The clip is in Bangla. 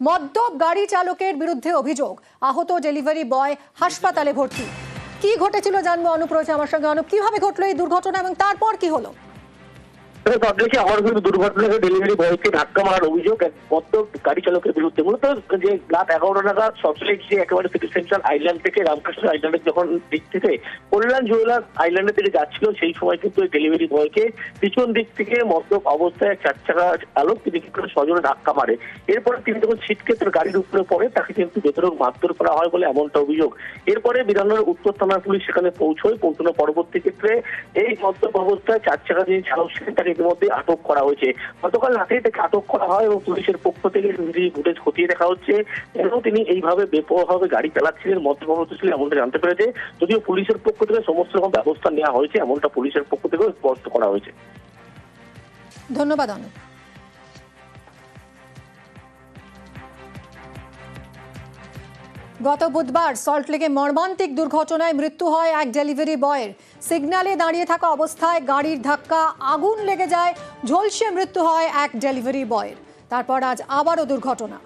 মদ্যপ গাড়ি চালকের বিরুদ্ধে অভিযোগ, আহত ডেলিভারি বয় হাসপাতালে ভর্তি। কি ঘটেছিল জানবো, অনুপ রয়েছে আমার সঙ্গে। অনুপ, কিভাবে ঘটলো এই দুর্ঘটনা এবং তারপর কি হলো? আমার দুর্ঘটনাকে ডেলিভারি বয়কে ধাক্কা মারার অভিযোগ মদ্যপ গাড়ি চালকের বিরুদ্ধে। মূলত যে রাত 11টা নাগাদ সল্টলেক যে একেবারে সিটি সেন্ট্রাল আইল্যান্ড থেকে রামকৃষ্ণ আইল্যান্ডের যখন দিক থেকে কল্যাণ জুয়েলার্স আইল্যান্ডের দিকে যাচ্ছিল, সেই সময় কিন্তু ডেলিভারি বয়কে পিছন দিক থেকে মদ্যপ অবস্থায় চার চাকা চালক তিনি কিন্তু সজোরে ধাক্কা মারে। এরপরে তিনি যখন ছিটকে তার গাড়ির উপরে পড়ে, তাকে কিন্তু বেতরক মারধর করা হয় বলে এমনটা অভিযোগ। এরপরে বিধাননগর উত্তর থানার পুলিশ সেখানে পৌঁছানোর পরবর্তী ক্ষেত্রে এই মদ্যপ অবস্থায় চার চাকা যিনি চালক ছিলেন তাকে ইতিমধ্যে আটক করা হয়েছে। গতকাল রাতেই তাকে আটক করা হয় এবং পুলিশের পক্ষ থেকে ফুটেজ খতিয়ে দেখা হচ্ছে এবং তিনি এইভাবে বেপরোয়াভাবে গাড়ি চালাচ্ছিলেন, মদ্যপ অবস্থায় ছিলেন এমনটা জানতে পেরেছে। যদিও পুলিশের পক্ষ থেকে সমস্ত রকম ব্যবস্থা নেওয়া হয়েছে, এমনটা পুলিশের পক্ষ থেকেও স্পষ্ট করা হয়েছে। ধন্যবাদ অনুপ। গত বুধবার সল্টলেকে মর্মান্তিক দুর্ঘটনায় মৃত্যু হয় এক ডেলিভারি বয়ের। সিগন্যালে দাঁড়িয়ে থাকা অবস্থায় গাড়ির ধাক্কা, আগুন লেগে যায়, ঝলসে মৃত্যু হয় এক ডেলিভারি বয়ের। তারপর আজ আবারও দুর্ঘটনা।